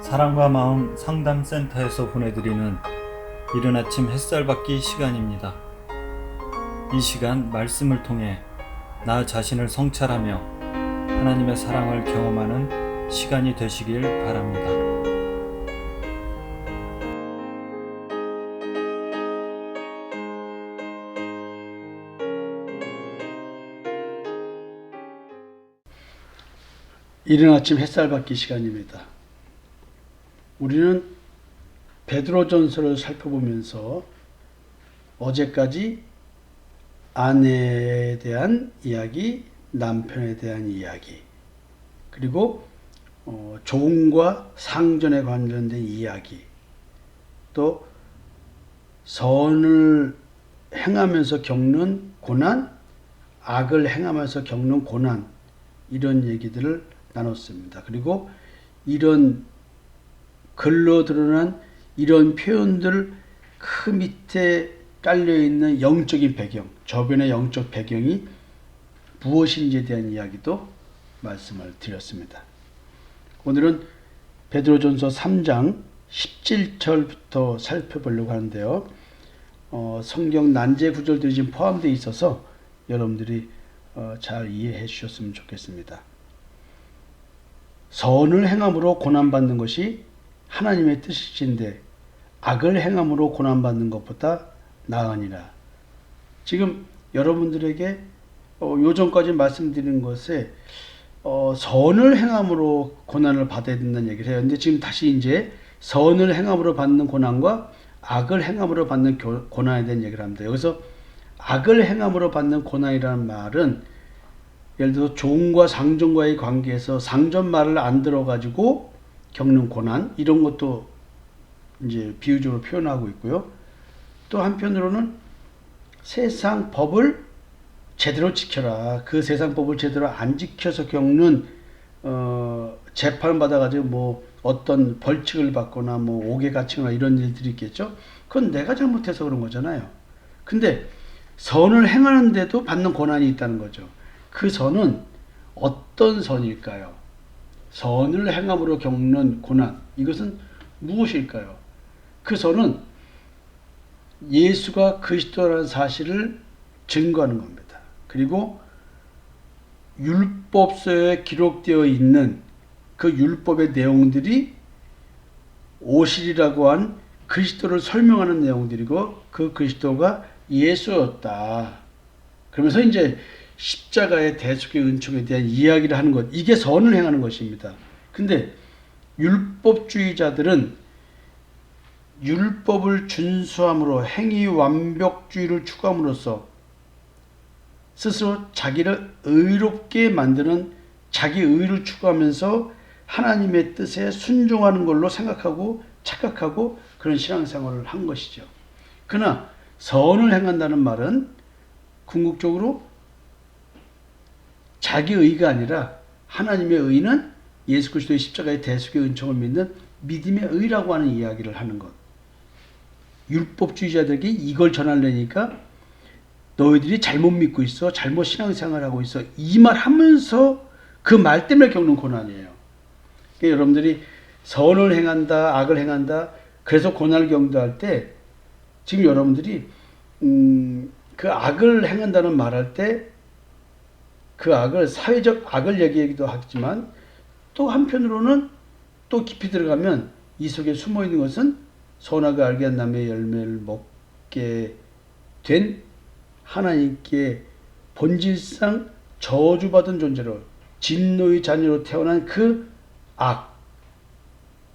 사랑과 마음 상담센터에서 보내드리는 이른 아침 햇살 받기 시간입니다. 이 시간 말씀을 통해 나 자신을 성찰하며 하나님의 사랑을 경험하는 시간이 되시길 바랍니다. 이른 아침 햇살 받기 시간입니다. 우리는 베드로전서를 살펴보면서 어제까지 아내에 대한 이야기, 남편에 대한 이야기, 그리고 종과 상전에 관련된 이야기, 또 선을 행하면서 겪는 고난, 악을 행하면서 겪는 고난, 이런 얘기들을 나눴습니다. 그리고 이런 글로 드러난 이런 표현들 그 밑에 깔려있는 영적인 배경, 저변의 영적 배경이 무엇인지에 대한 이야기도 말씀을 드렸습니다. 오늘은 베드로전서 3장 17절부터 살펴보려고 하는데요. 성경 난제 구절들이 지금 포함되어 있어서 여러분들이 잘 이해해 주셨으면 좋겠습니다. 선을 행함으로 고난받는 것이 하나님의 뜻이신데 악을 행함으로 고난받는 것보다 나으니라. 지금 여러분들에게 요전까지 말씀드린 것에 선을 행함으로 고난을 받아야 된다는 얘기를 해요. 근데 지금 다시 이제 선을 행함으로 받는 고난과 악을 행함으로 받는 고난에 대한 얘기를 합니다. 여기서 악을 행함으로 받는 고난이라는 말은 예를 들어서 종과 상전과의 관계에서 상전 말을 안 들어가지고 겪는 고난, 이런 것도 이제 비유적으로 표현하고 있고요. 또 한편으로는 세상 법을 제대로 지켜라. 그 세상 법을 제대로 안 지켜서 겪는 재판을 받아가지고 뭐 어떤 벌칙을 받거나 뭐 옥에 갇히거나 이런 일들이 있겠죠. 그건 내가 잘못해서 그런 거잖아요. 근데 선을 행하는데도 받는 고난이 있다는 거죠. 그 선은 어떤 선일까요? 선을 행함으로 겪는 고난, 이것은 무엇일까요? 그 선은 예수가 그리스도라는 사실을 증거하는 겁니다. 그리고 율법서에 기록되어 있는 그 율법의 내용들이 오실이라고 한 그리스도를 설명하는 내용들이고 그 그리스도가 예수였다. 그러면서 이제 십자가의 대속의 은총에 대한 이야기를 하는 것, 이게 선을 행하는 것입니다. 근데 율법주의자들은 율법을 준수함으로 행위 완벽주의를 추구함으로써 스스로 자기를 의롭게 만드는 자기 의를 추구하면서 하나님의 뜻에 순종하는 걸로 생각하고 착각하고 그런 신앙생활을 한 것이죠. 그러나 선을 행한다는 말은 궁극적으로 자기 의가 아니라 하나님의 의는 예수 그리스도의 십자가의 대속의 은총을 믿는 믿음의 의라고 하는 이야기를 하는 것. 율법주의자들에게 이걸 전하려니까 너희들이 잘못 믿고 있어, 잘못 신앙생활하고 있어, 이 말 하면서 그 말 때문에 겪는 고난이에요. 그러니까 여러분들이 선을 행한다, 악을 행한다, 그래서 고난을 경도할 때 지금 여러분들이 그 악을 행한다는 말할 때 그 악을 사회적 악을 얘기하기도 하지만 또 한편으로는 또 깊이 들어가면 이 속에 숨어 있는 것은 선악을 알게 한 남의 열매를 먹게 된 하나님께 본질상 저주받은 존재로 진노의 자녀로 태어난 그 악,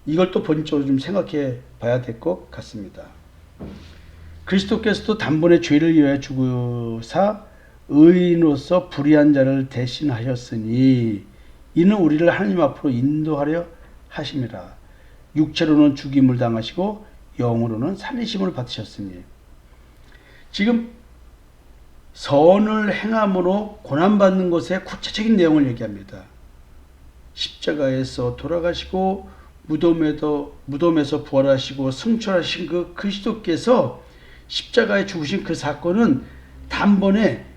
이걸 또 본질적으로 좀 생각해 봐야 될 것 같습니다. 그리스도께서도 단번에 죄를 위하여 죽으사 의인으로서 불의한 자를 대신하셨으니 이는 우리를 하나님 앞으로 인도하려 하심이라. 육체로는 죽임을 당하시고 영으로는 살리심을 받으셨으니. 지금 선을 행함으로 고난받는 것의 구체적인 내용을 얘기합니다. 십자가에서 돌아가시고 무덤에서 부활하시고 승천하신 그 그리스도께서 십자가에 죽으신 그 사건은 단번에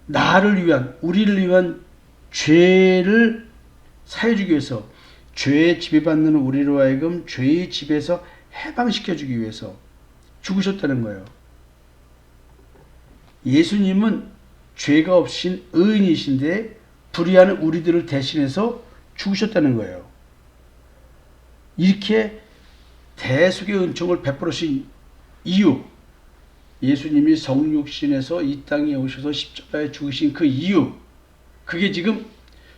나를 위한, 우리를 위한 죄를 사해주기 위해서 죄에 지배받는 우리로 하여금 죄의 지배에서 해방시켜주기 위해서 죽으셨다는 거예요. 예수님은 죄가 없으신 의인이신데 불의한 우리들을 대신해서 죽으셨다는 거예요. 이렇게 대속의 은총을 베풀으신 이유, 예수님이 성육신에서 이 땅에 오셔서 십자가에 죽으신 그 이유, 그게 지금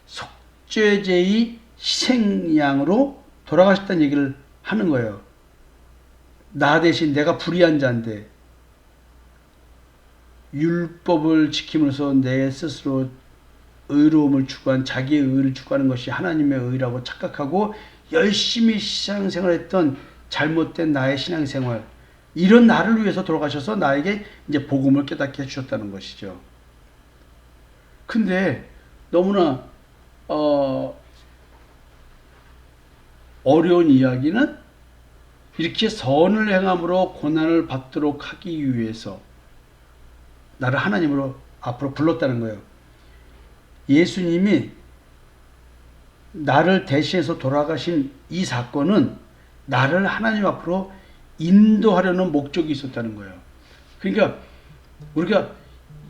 속죄제의 희생양으로 돌아가셨다는 얘기를 하는 거예요. 나 대신 내가 불의한 자인데 율법을 지킴으로써 내 스스로 의로움을 추구한, 자기의 의를 추구하는 것이 하나님의 의라고 착각하고 열심히 신앙생활했던 잘못된 나의 신앙생활, 이런 나를 위해서 돌아가셔서 나에게 이제 복음을 깨닫게 해주셨다는 것이죠. 근데 너무나 어려운 이야기는 이렇게 선을 행함으로 고난을 받도록 하기 위해서 나를 하나님으로 앞으로 불렀다는 거예요. 예수님이 나를 대신해서 돌아가신 이 사건은 나를 하나님 앞으로 인도하려는 목적이 있었다는 거예요. 그러니까 우리가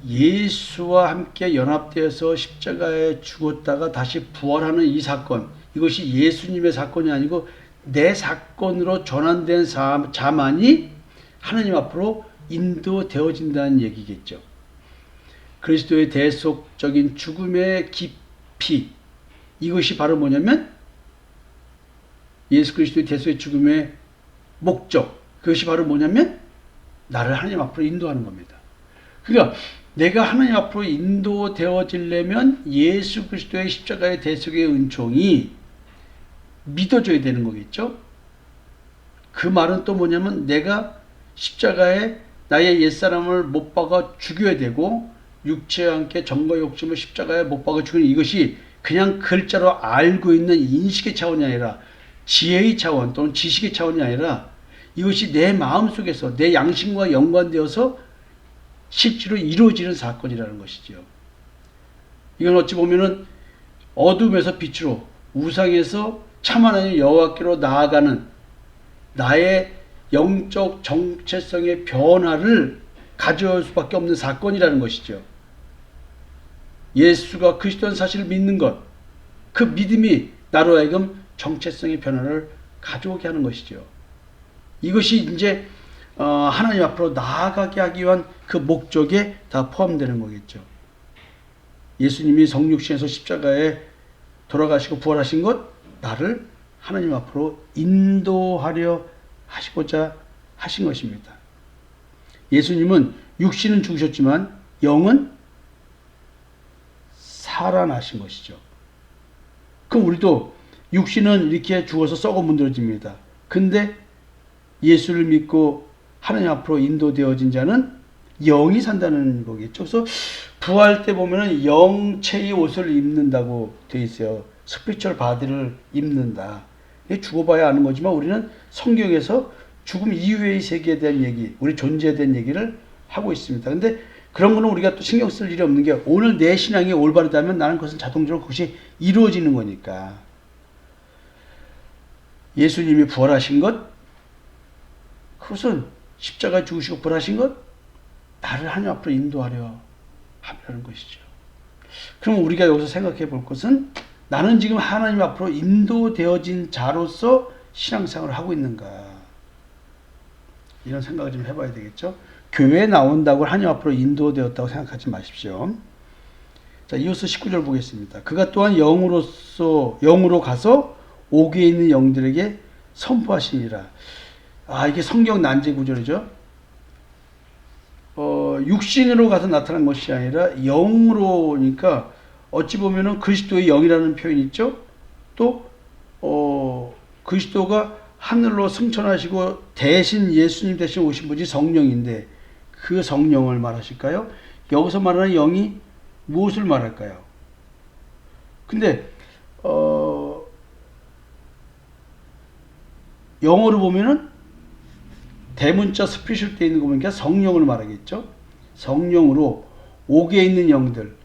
예수와 함께 연합되어서 십자가에 죽었다가 다시 부활하는 이 사건, 이것이 예수님의 사건이 아니고 내 사건으로 전환된 자만이 하나님 앞으로 인도되어진다는 얘기겠죠. 그리스도의 대속적인 죽음의 깊이, 이것이 바로 뭐냐면 예수 그리스도의 대속의 죽음의 목적, 그것이 바로 뭐냐면 나를 하나님 앞으로 인도하는 겁니다. 그러니까 내가 하나님 앞으로 인도되어지려면 예수 그리스도의 십자가의 대속의 은총이 믿어져야 되는 거겠죠. 그 말은 또 뭐냐면 내가 십자가에 나의 옛사람을 못 박아 죽여야 되고 육체와 함께 정과 욕심을 십자가에 못 박아 죽이는, 이것이 그냥 글자로 알고 있는 인식의 차원이 아니라 지혜의 차원 또는 지식의 차원이 아니라 이것이 내 마음속에서 내 양심과 연관되어서 실제로 이루어지는 사건이라는 것이죠. 이건 어찌 보면은 어둠에서 빛으로, 우상에서 참 하나님 여호와께로 나아가는 나의 영적 정체성의 변화를 가져올 수밖에 없는 사건이라는 것이죠. 예수가 그리스도라는 사실을 믿는 것, 그 믿음이 나로 하여금 정체성의 변화를 가져오게 하는 것이죠. 이것이 이제 하나님 앞으로 나아가게 하기 위한 그 목적에 다 포함되는 거겠죠. 예수님이 성육신에서 십자가에 돌아가시고 부활하신 것, 나를 하나님 앞으로 인도하려 하시고자 하신 것입니다. 예수님은 육신은 죽으셨지만 영은 살아나신 것이죠. 그럼 우리도 육신은 이렇게 죽어서 썩어 문드러집니다. 근데 예수를 믿고 하나님 앞으로 인도되어진 자는 영이 산다는 거겠죠. 그래서 부활 때 보면은 영체의 옷을 입는다고 되어 있어요. 스피리추얼 바디를 입는다. 죽어봐야 아는 거지만 우리는 성경에서 죽음 이후의 세계에 대한 얘기, 우리 존재에 대한 얘기를 하고 있습니다. 근데 그런 거는 우리가 또 신경 쓸 일이 없는 게 오늘 내 신앙이 올바르다면 나는 그것은 자동적으로 그것이 이루어지는 거니까. 예수님이 부활하신 것, 그것은 십자가에 죽으시고 부활하신 것, 나를 하나님 앞으로 인도하려 하려는 것이죠. 그럼 우리가 여기서 생각해 볼 것은 나는 지금 하나님 앞으로 인도되어진 자로서 신앙생활을 하고 있는가, 이런 생각을 좀 해봐야 되겠죠. 교회에 나온다고 하나님 앞으로 인도되었다고 생각하지 마십시오. 자, 이어서 19절 보겠습니다. 그가 또한 영으로 가서 옥에 있는 영들에게 선포하시니라. 이게 성경 난제 구절이죠. 육신으로 가서 나타난 것이 아니라 영으로니까 어찌 보면은 그리스도의 영이라는 표현이 있죠. 또 그리스도가 하늘로 승천하시고 대신 예수님 대신 오신 분이 성령인데 그 성령을 말하실까요? 여기서 말하는 영이 무엇을 말할까요? 근데 영어로 보면은 대문자 스피셜 때 있는 거 보니까 성령을 말하겠죠. 성령으로 옥에 있는 영들.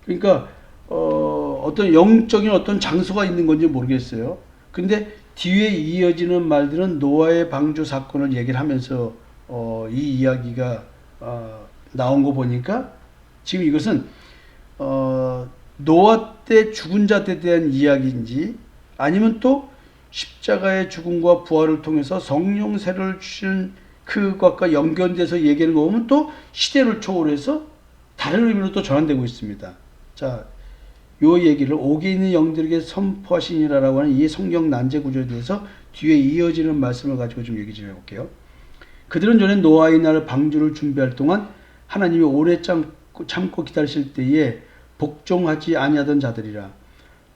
그러니까 어떤 영적인 어떤 장소가 있는 건지 모르겠어요. 근데 뒤에 이어지는 말들은 노아의 방주 사건을 얘기를 하면서 이 이야기가 나온 거 보니까 지금 이것은 노아 때 죽은 자들에 대한 이야기인지 아니면 또 십자가의 죽음과 부활을 통해서 성령 세례를 주신 그것과 연결돼서 얘기하는 거 보면 또 시대를 초월해서 다른 의미로 또 전환되고 있습니다. 자, 요 얘기를 옥에 있는 영들에게 선포하시니라라고 하는 이 성경 난제 구조에 대해서 뒤에 이어지는 말씀을 가지고 좀 얘기 좀 해볼게요. 그들은 전에 노아의 날 방주를 준비할 동안 하나님이 오래 참고 기다리실 때에 복종하지 아니하던 자들이라.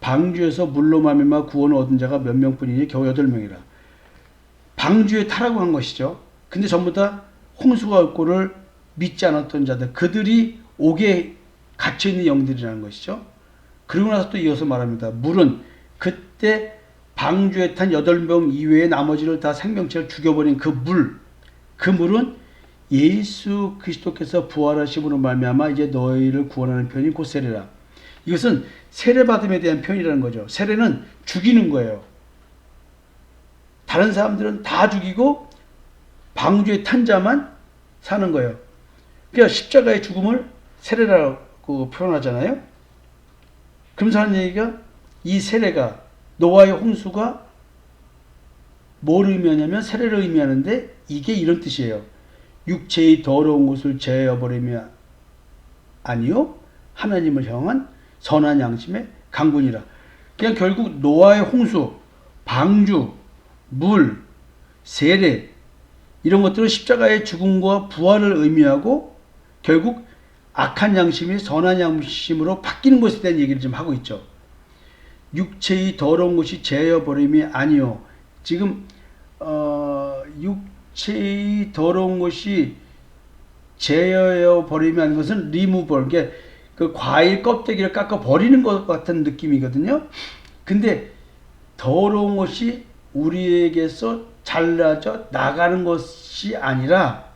방주에서 물로 말미암아 구원을 얻은 자가 몇 명뿐이니 겨우 8명이라. 방주에 타라고 한 것이죠. 근데 전부 다 홍수가 올 거를 믿지 않았던 자들, 그들이 옥에 갇혀있는 영들이라는 것이죠. 그리고 나서 또 이어서 말합니다. 물은 그때 방주에 탄 8명 이외에 나머지를 다 생명체를 죽여버린 그 물은 예수 그리스도께서 부활하심으로 말미암아 이제 너희를 구원하는 편이 곧 세례라. 이것은 세례받음에 대한 표현이라는 거죠. 세례는 죽이는 거예요. 다른 사람들은 다 죽이고 방주에 탄 자만 사는 거예요. 그러니까 십자가의 죽음을 세례라고 표현하잖아요. 그러면서 하는 얘기가 이 세례가 노아의 홍수가 뭘 의미하냐면 세례를 의미하는데 이게 이런 뜻이에요. 육체의 더러운 것을 제어버리며 아니요 하나님을 향한 선한 양심의 강군이라. 그냥 결국 노아의 홍수, 방주, 물, 세례 이런 것들은 십자가의 죽음과 부활을 의미하고 결국 악한 양심이 선한 양심으로 바뀌는 것에 대한 얘기를 좀 하고 있죠. 육체의 더러운 것이 제어버림이 아니요. 지금 육체의 더러운 것이 제어버림이 아닌 것은 removal, 그러니까 그 과일 껍데기를 깎아 버리는 것 같은 느낌이거든요. 근데 더러운 것이 우리에게서 잘라져 나가는 것이 아니라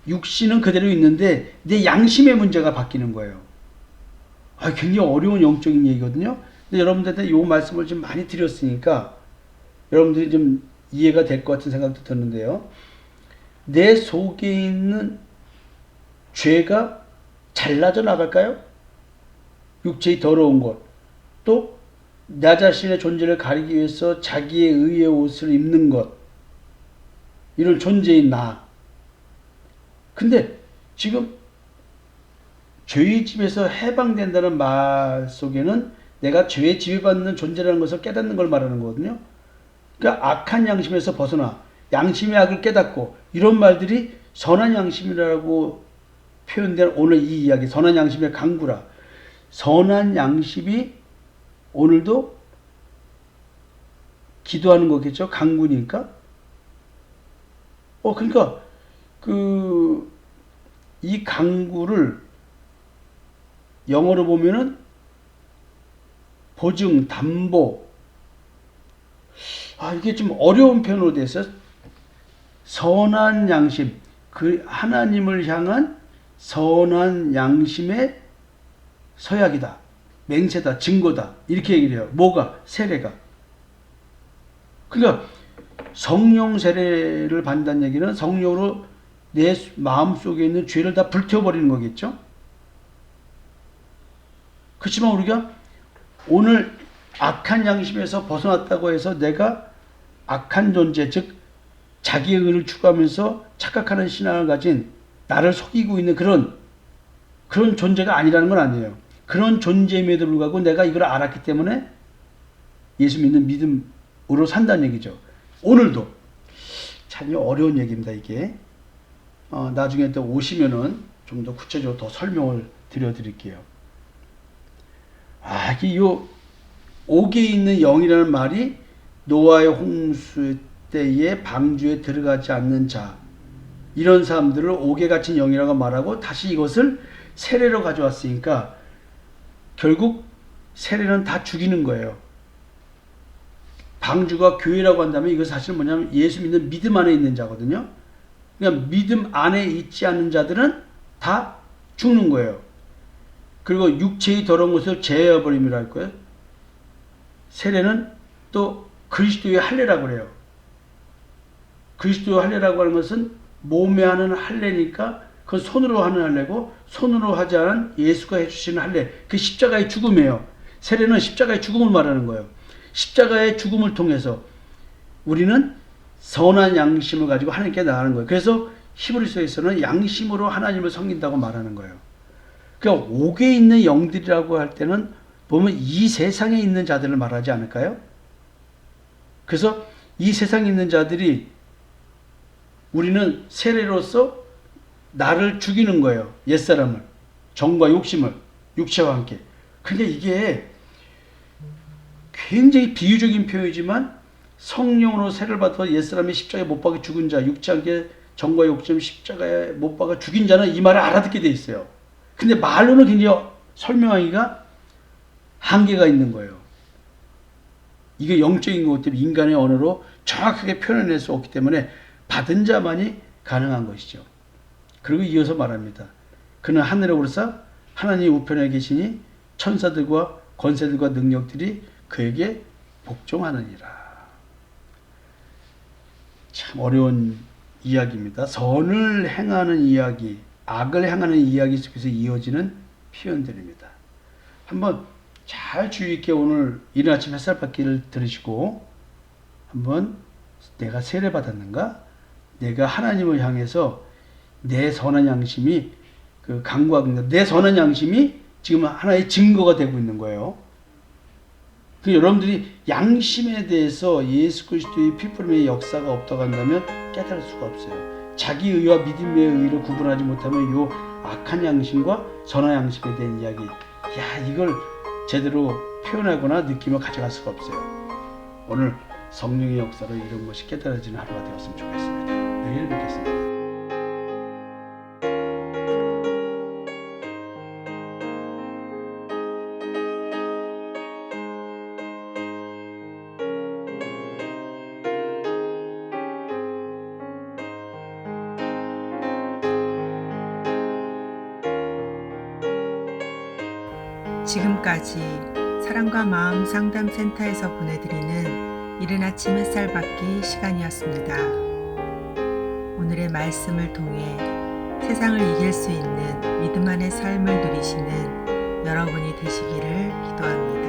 육신은 그대로 있는데 내 양심의 문제가 바뀌는 거예요. 굉장히 어려운 영적인 얘기거든요. 근데 여러분들한테 이 말씀을 좀 많이 드렸으니까 여러분들이 좀 이해가 될 것 같은 생각도 드는데요. 내 속에 있는 죄가 잘라져 나갈까요? 육체의 더러운 것, 또 나 자신의 존재를 가리기 위해서 자기의 의의 옷을 입는 것, 이런 존재인 나. 근데 지금 죄의 집에서 해방된다는 말 속에는 내가 죄의 지배받는 존재라는 것을 깨닫는 걸 말하는 거거든요. 그러니까 악한 양심에서 벗어나 양심의 악을 깨닫고 이런 말들이 선한 양심이라고 표현된 오늘 이 이야기, 선한 양심의 강구라. 선한 양심이 오늘도 기도하는 거겠죠. 강구니까. 그러니까 이 강구를 영어로 보면은 보증, 담보. 이게 좀 어려운 표현으로 돼 있어요. 선한 양심, 그 하나님을 향한 선한 양심의 서약이다, 맹세다, 증거다, 이렇게 얘기를 해요. 뭐가? 세례가. 그러니까 성령 세례를 받는다는 얘기는 성령으로 내 마음속에 있는 죄를 다 불태워버리는 거겠죠. 그렇지만 우리가 오늘 악한 양심에서 벗어났다고 해서 내가 악한 존재, 즉 자기의 의를 추구하면서 착각하는 신앙을 가진 나를 속이고 있는 그런 존재가 아니라는 건 아니에요. 그런 존재임에도 불구하고 내가 이걸 알았기 때문에 예수 믿는 믿음으로 산다는 얘기죠. 오늘도 참 어려운 얘기입니다. 이게 나중에 또 오시면은 좀 더 구체적으로 더 설명을 드려드릴게요. 이게 옥에 있는 영이라는 말이 노아의 홍수 때에 방주에 들어가지 않는 자, 이런 사람들을 옥에 갇힌 영이라고 말하고 다시 이것을 세례로 가져왔으니까 결국 세례는 다 죽이는 거예요. 방주가 교회라고 한다면 이거 사실 뭐냐면 예수 믿는 믿음 안에 있는 자거든요. 그러니까 믿음 안에 있지 않는 자들은 다 죽는 거예요. 그리고 육체의 더러운 것을 제어버림이라 할 거예요. 세례는 또 그리스도의 할례라고 그래요. 그리스도의 할례라고 하는 것은 몸에 하는 할례니까 그건 손으로 하는 할례고, 손으로 하지 않은 예수가 해주시는 할례, 그 십자가의 죽음이에요. 세례는 십자가의 죽음을 말하는 거예요. 십자가의 죽음을 통해서 우리는 선한 양심을 가지고 하나님께 나가는 거예요. 그래서 히브리서에서는 양심으로 하나님을 섬긴다고 말하는 거예요. 그러니까 옥에 있는 영들이라고 할 때는 보면 이 세상에 있는 자들을 말하지 않을까요? 그래서 이 세상에 있는 자들이 우리는 세례로서 나를 죽이는 거예요. 옛사람을. 정과 욕심을. 육체와 함께. 그러니까 이게 굉장히 비유적인 표현이지만 성령으로 세례를 받아 옛사람이 십자가에 못 박아 죽은 자, 육체 함께 정과 욕심 십자가에 못 박아 죽인 자는 이 말을 알아듣게 돼 있어요. 근데 말로는 굉장히 설명하기가 한계가 있는 거예요. 이게 영적인 것 때문에 인간의 언어로 정확하게 표현해낼 수 없기 때문에 받은 자만이 가능한 것이죠. 그리고 이어서 말합니다. 그는 하늘에 오르사 하나님 우편에 계시니 천사들과 권세들과 능력들이 그에게 복종하느니라. 참 어려운 이야기입니다. 선을 행하는 이야기, 악을 행하는 이야기 속에서 이어지는 표현들입니다. 한번 잘 주의 있게 오늘 이른 아침 햇살 받기를 들으시고 한번 내가 세례 받았는가? 내가 하나님을 향해서 내 선한 양심이 그 강구하는 내 선한 양심이 지금 하나의 증거가 되고 있는 거예요. 그 여러분들이 양심에 대해서 예수 그리스도의 피부름의 역사가 없다고 한다면 깨달을 수가 없어요. 자기 의와 믿음의 의를 구분하지 못하면 이 악한 양심과 선한 양심에 대한 이야기, 이걸 제대로 표현하거나 느낌을 가져갈 수가 없어요. 오늘 성령의 역사로 이런 것이 깨달아지는 하루가 되었으면 좋겠습니다. 내일 뵙겠습니다. 지금까지 사랑과 마음 상담센터에서 보내드리는 이른 아침 햇살 받기 시간이었습니다. 오늘의 말씀을 통해 세상을 이길 수 있는 믿음 안의 삶을 누리시는 여러분이 되시기를 기도합니다.